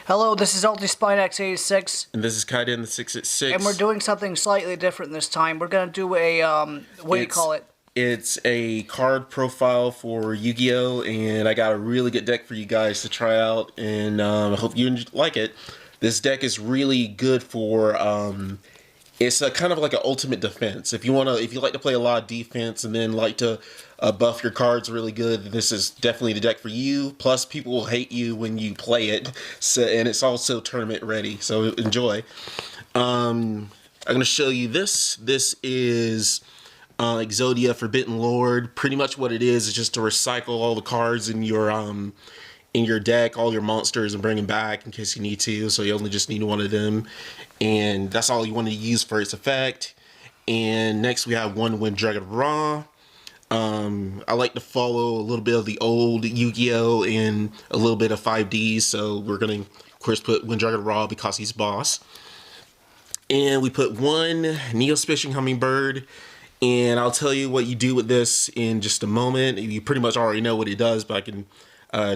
Hello, this is Ultispinex86, And this is Kaiden in the 666. and we're doing something slightly different this time. We're gonna do a, what do you call it? It's a card profile for Yu-Gi-Oh! And I got a really good deck for you guys to try out, and I hope you like it. This deck is really good for, it's a kind of like an ultimate defense. If you like to play a lot of defense and then like to buff your cards really good, this is definitely the deck for you. Plus, people will hate you when you play it, and it's also tournament ready, so enjoy. I'm going to show you this. This is Exodius, Forbidden Lord. Pretty much what it is just to recycle all the cards in your deck, all your monsters, and bring them back in case you need to. So you only just need one of them, and that's all you want to use for its effect. And next we have one Wind Dragon Raw. I like to follow a little bit of the old Yu-Gi-Oh! And a little bit of 5D, so we're going to, of course, put Wind Dragon Raw because he's boss. And we put one Neo-Spacian Hummingbird, and I'll tell you what you do with this in just a moment. You pretty much already know what it does, but I can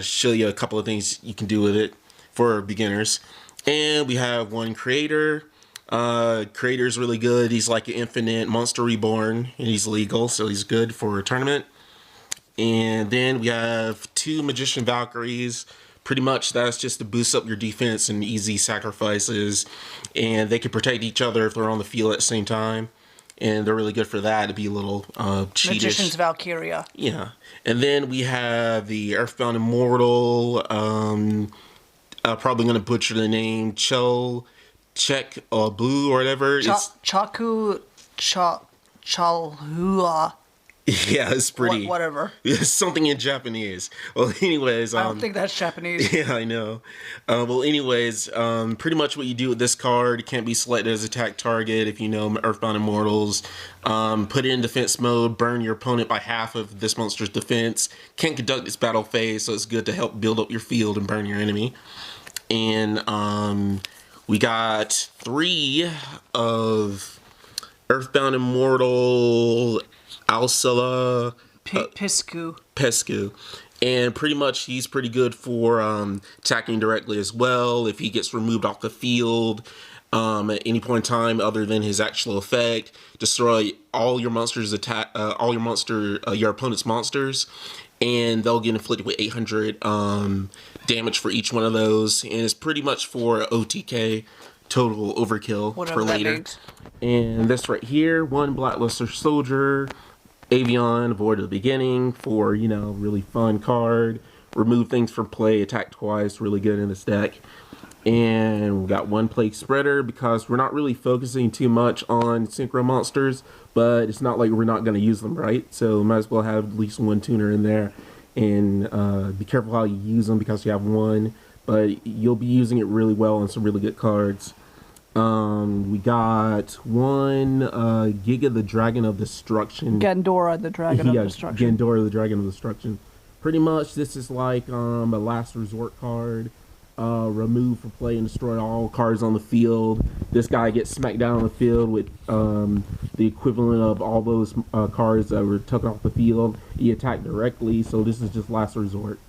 show you a couple of things you can do with it for beginners. And we have one Creator. Creator's really good. He's like an infinite Monster Reborn, and he's legal, so he's good for a tournament. And then we have two Magician Valkyries. Pretty much that's just to boost up your defense and easy sacrifices, and they can protect each other if they're on the field at the same time, and they're really good for that, to be a little cheatish. Magician's Valkyria. Yeah. And then we have the Earthbound Immortal, probably going to butcher the name, Check Blue or whatever. Chaku Chalhua. Yeah, it's pretty. Whatever. It's something in Japanese. Well, anyways. I don't think that's Japanese. Yeah, I know. Well, anyways, pretty much what you do with this card, it can't be selected as attack target if you know Earthbound Immortals. Put it in defense mode, burn your opponent by half of this monster's defense. Can't conduct its battle phase, so it's good to help build up your field and burn your enemy. And we got 3 of Earthbound Immortal Alcela Pescu, and pretty much he's pretty good for attacking directly as well. If he gets removed off the field at any point in time other than his actual effect, destroy all your monsters your opponent's monsters, and they'll get inflicted with 800 damage for each one of those, and it's pretty much for OTK, total overkill, whatever for later. Means. And this right here, one Blackluster Soldier, Avion, Void of the Beginning, for, you know, really fun card. Remove things from play, attack twice, really good in this deck. And we got one Plaguespreader because we're not really focusing too much on synchro monsters, but it's not like we're not going to use them, right? So might as well have at least one tuner in there. And be careful how you use them because you have one, but you'll be using it really well on some really good cards. We got one Giga the Dragon of Destruction. Gandora the Dragon of Destruction. Gandora the Dragon of Destruction. Pretty much this is like a last resort card. Remove from play and destroy all cards on the field. This guy gets smacked down on the field with the equivalent of all those cards that were taken off the field. He attacked directly, so this is just last resort.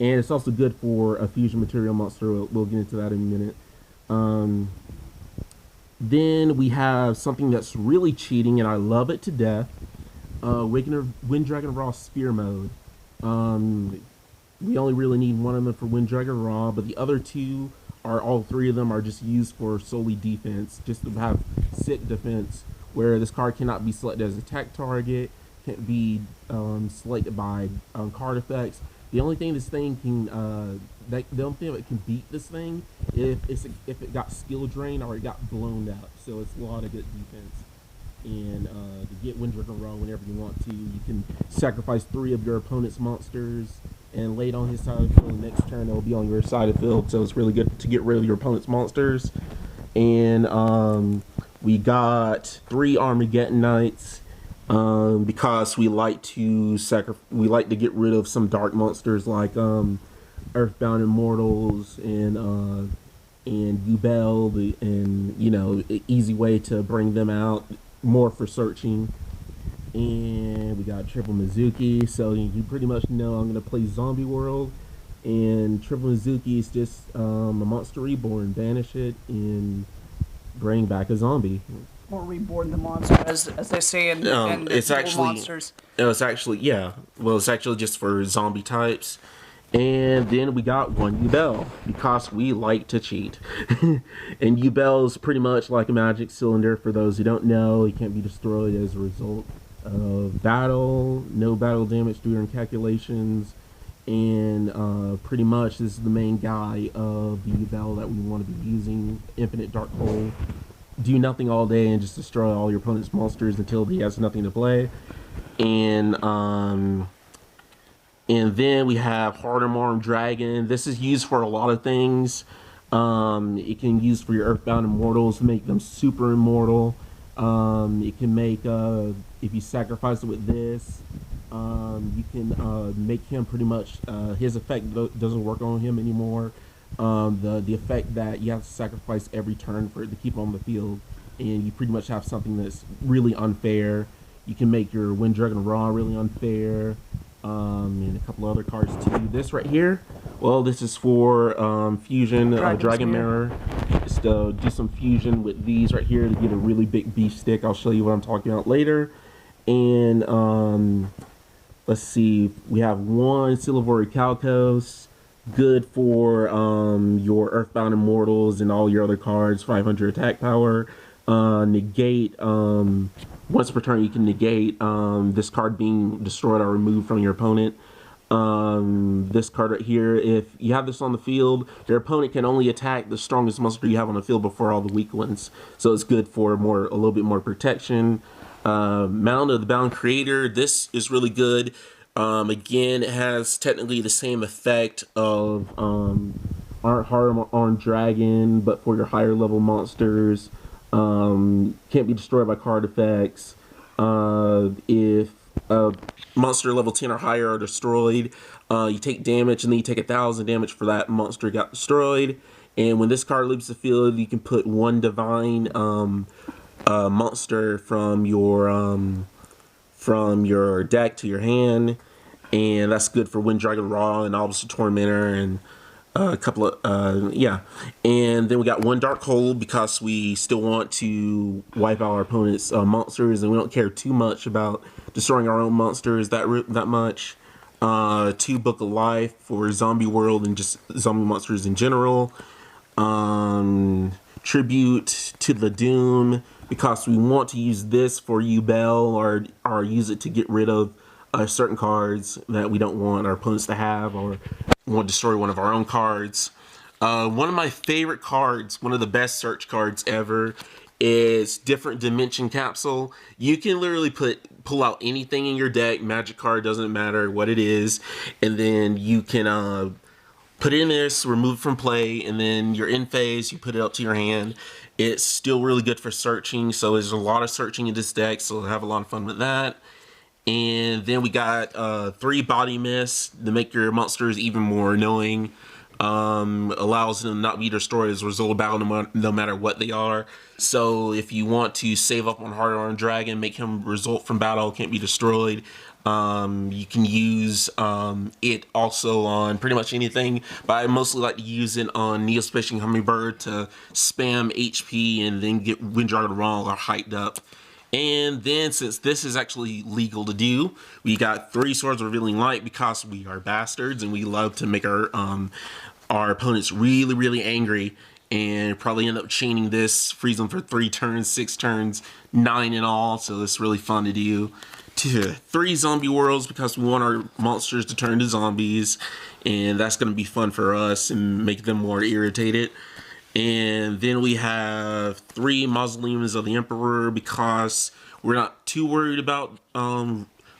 And it's also good for a fusion material monster. We'll get into that in a minute. Then we have something that's really cheating, and I love it to death. Wind Dragon Raw Spear Mode. We only really need one of them for Wind Dragon Raw, but the other two all 3 of them are just used for solely defense, just to have sick defense, where this card cannot be selected as attack target, can't be selected by card effects. The only thing this thing can, the only thing that can beat this thing if it got skill drained or it got blown out. So it's a lot of good defense. And to get Wind Dragon Raw whenever you want to, you can sacrifice 3 of your opponent's monsters and lay it on his side of the field. Next turn, it'll be on your side of the field. So it's really good to get rid of your opponent's monsters. And we got 3 Armageddon Knights. Because we like to get rid of some dark monsters like Earthbound Immortals and Yubel, and you know, easy way to bring them out, more for searching. And we got triple Mezuki, so you pretty much know I'm gonna play Zombie World. And Triple Mezuki is just a monster reborn. Banish it and bring back a zombie. Or reborn the monster, as they say in It's Duel actually Monsters. it's actually yeah. Well, it's actually just for zombie types. And then we got one Yubel because we like to cheat. And Yubel is pretty much like a magic cylinder. For those who don't know, it can't be destroyed as a result of battle, no battle damage during calculations, and pretty much this is the main guy of the Yubel that we want to be using. Infinite Dark Hole. Do nothing all day and just destroy all your opponent's monsters until he has nothing to play. And then we have Hardened Dragon. This is used for a lot of things. It can be used for your Earthbound Immortals to make them super immortal. It can make, if you sacrifice it with this, you can make him pretty much, his effect doesn't work on him anymore. The effect that you have to sacrifice every turn for it to keep on the field. And you pretty much have something that's really unfair. You can make your Wind Dragon Raw really unfair. And a couple other cards too. This right here, well, this is for fusion Dragon Mirror. Just do some fusion with these right here to get a really big beef stick. I'll show you what I'm talking about later. And let's see, we have one Seal of Orichalcos, good for your Earthbound Immortals and all your other cards. 500 attack power. Negate. Once per turn, you can negate this card being destroyed or removed from your opponent. This card right here, if you have this on the field, your opponent can only attack the strongest monster you have on the field before all the weak ones. So it's good for a little bit more protection. Mound of the Bound Creator, this is really good. Again, it has technically the same effect of Hardened Dragon, but for your higher level monsters. Can't be destroyed by card effects. If monster level 10 or higher are destroyed, you take damage, and then you take 1,000 damage for that monster got destroyed. And when this card leaves the field, you can put one divine monster from your deck to your hand, and that's good for Wind Dragon Raw and obviously Tormentor and a couple of yeah. And then we got one Dark Hole because we still want to wipe out our opponent's monsters, and we don't care too much about destroying our own monsters that much. 2 Book of Life for Zombie World and just zombie monsters in general. Tribute to the Doom because we want to use this for Yubel or use it to get rid of certain cards that we don't want our opponents to have, or want to destroy one of our own cards. One of my favorite cards, one of the best search cards ever, is Different Dimension Capsule. You can literally pull out anything in your deck, magic card, doesn't matter what it is, and then you can put in this, remove it from play, and then you're in phase, you put it up to your hand. It's still really good for searching, so there's a lot of searching in this deck, so have a lot of fun with that. And then we got 3 Body Mist to make your monsters even more annoying. Allows them to not be destroyed as a result of battle no matter what they are. So if you want to save up on Hardened Dragon, make him result from battle, can't be destroyed, you can use it also on pretty much anything, but I mostly like to use it on Neo-Spacian Hummingbird to spam HP and then get Wind Dragon Raw or hyped up. And then, since this is actually legal to do, we got 3 Swords of Revealing Light because we are bastards and we love to make our opponents really, really angry, and probably end up chaining this, freeze them for 3 turns, 6 turns, 9 in all. So it's really fun to do. 3 Zombie Worlds because we want our monsters to turn to zombies, and that's going to be fun for us and make them more irritated. And then we have 3 Mausoleums of the Emperor because we're not too worried about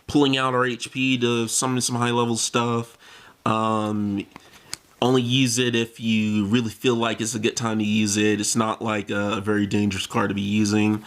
pulling out our HP to summon some high level stuff. Only use it if you really feel like it's a good time to use it. It's not like a very dangerous card to be using.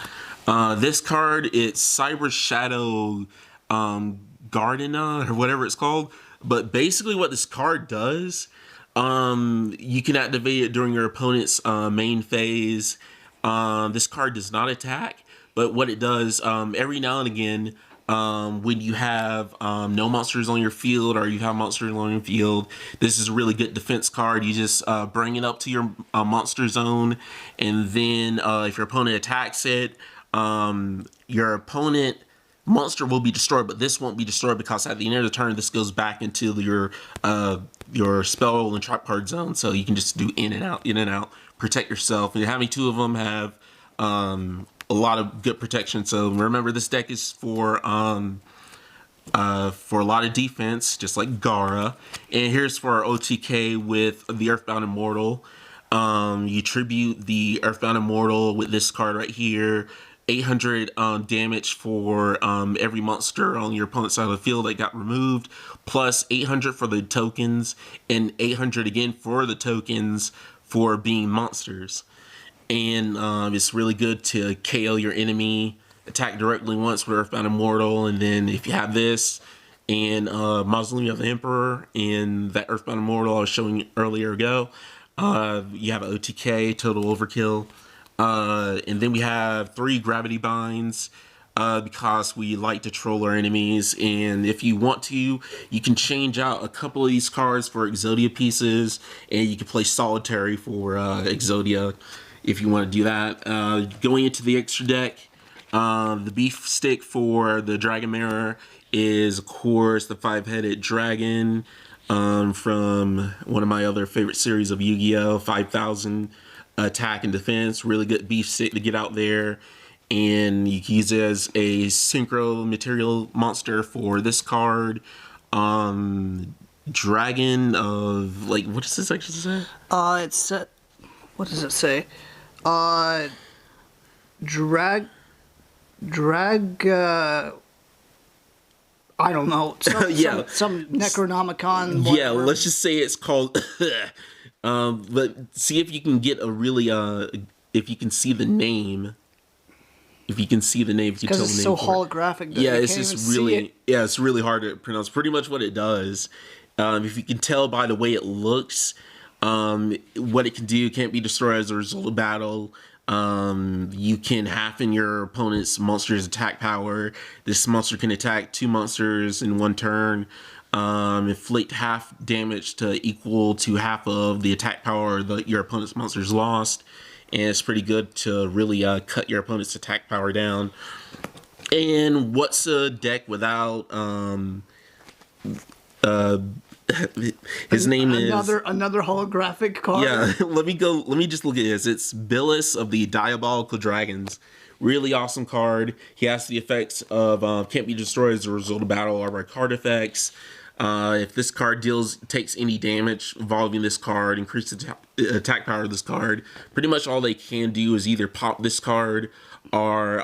This card, it's Cyber Shadow Gardna or whatever it's called. But basically what this card does, you can activate it during your opponent's main phase. This card does not attack, but what it does, every now and again, when you have no monsters on your field, or you have monsters on your field, this is a really good defense card. You just bring it up to your monster zone, and then if your opponent attacks it, your opponent monster will be destroyed, but this won't be destroyed because at the end of the turn, this goes back into your spell and trap card zone. So you can just do in and out, protect yourself. And having two of them have a lot of good protection. So remember, this deck is for a lot of defense, just like Gara. And here's for our OTK with the Earthbound Immortal. You tribute the Earthbound Immortal with this card right here. 800 damage for every monster on your opponent's side of the field that got removed, plus 800 for the tokens, and 800 again for the tokens for being monsters. And it's really good to KO your enemy, attack directly once with Earthbound Immortal, and then if you have this and Mausoleum of the Emperor and that Earthbound Immortal I was showing you earlier ago, you have an OTK, Total Overkill. And then we have 3 Gravity Binds because we like to troll our enemies. And if you want to, you can change out a couple of these cards for Exodia pieces, and you can play Solitary for Exodia if you want to do that. Going into the extra deck, the beef stick for the Dragon Mirror is, of course, the 5-headed dragon from one of my other favorite series of Yu-Gi-Oh! 5,000 attack and defense. Really good beef stick to get out there. And you can use it as a synchro material monster for this card. Dragon of, like, what does this actually say? It's what does it say? Drag. I don't know. Yeah. Some Necronomicon. Yeah, whatever. let's just say it's called. But see if you can get a really if you can see the name. If you can see the name, if you tell the name. Because it's so holographic. Yeah, it's just really, it's really hard to pronounce. Pretty much what it does. If you can tell by the way it looks, what it can do, can't be destroyed as a result of battle. You can halfen your opponent's monster's attack power. This monster can attack 2 monsters in 1 turn. Inflict half damage to equal to half of the attack power that your opponent's monster's lost. And it's pretty good to really cut your opponent's attack power down. And what's a deck without his name is another holographic card. Yeah, let me just look at this. It's Billis of the Diabolical Dragons. Really awesome card. He has the effects of can't be destroyed as a result of battle or by card effects. If this card takes any damage involving this card, increase the attack power of this card. Pretty much all they can do is either pop this card or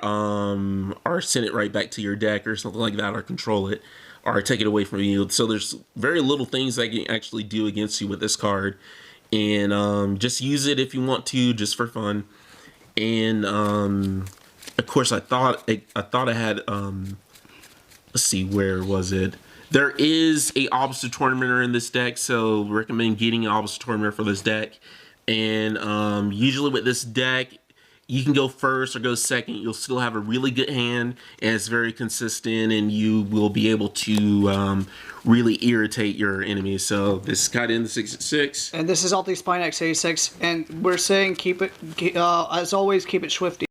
send it right back to your deck or something like that, or control it, or take it away from you. So there's very little things they can actually do against you with this card. And just use it if you want to, just for fun. And of course, I thought I had let's see, where was it? There is a Opposite Tournamenter in this deck, so recommend getting an Opposite Tournamenter for this deck. And usually with this deck, you can go first or go second. You'll still have a really good hand, and it's very consistent, and you will be able to really irritate your enemies. So this is Kite in the 666. And this is Alti Spine X86, and we're saying keep it, as always, keep it swifty.